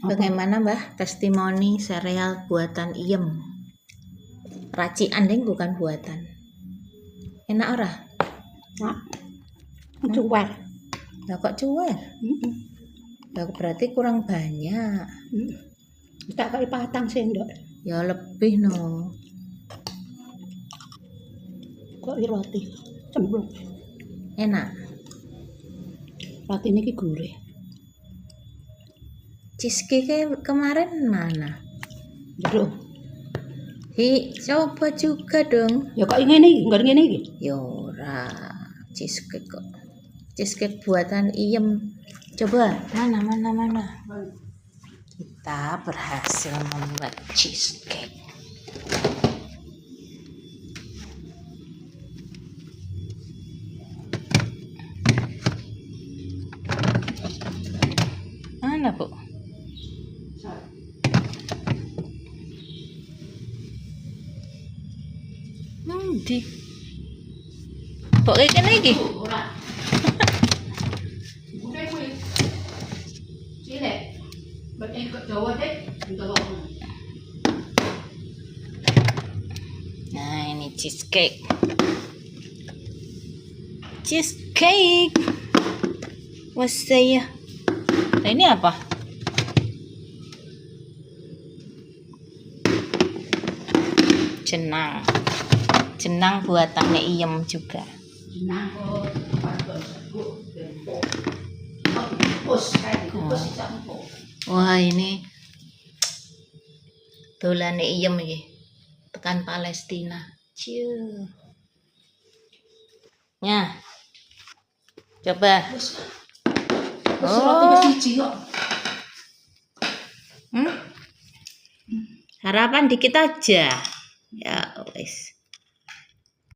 Bagaimana Mbah testimoni sereal buatan Iem? Racikan ding bukan buatan. Enak ora? Nak, cuwer. Lah kok cuwer? Lah berarti kurang banyak. Tak kaya 4 sendok. Ya lebih no. Kok roti cemplung. Enak. Roti ini gurih. Cheesecake kemarin mana? Jero. Coba juga dong. Ya kok ngene iki, enggak ngene iki. Ya ora. Cheesecake kok. Cheesecake buatan Iem. Coba, mana. Kita berhasil membuat cheesecake. Mana, Bu? Di pokoknya kene iki. Ora. Udah kuwi. Cilik. Betul kok Jawa deh, entuk. Nah, ini cheesecake. Cheesecake. What's saya? Nah, ini apa? Jenang buatannya Iem juga. Jenang kok padha sebut tempo. Kus kae kus campur. Wah, ini dolane Iem iki. Tekan Palestina. Ciu. Nah. Coba. Roti wis siji kok. Harapan dikit aja. Ya wis.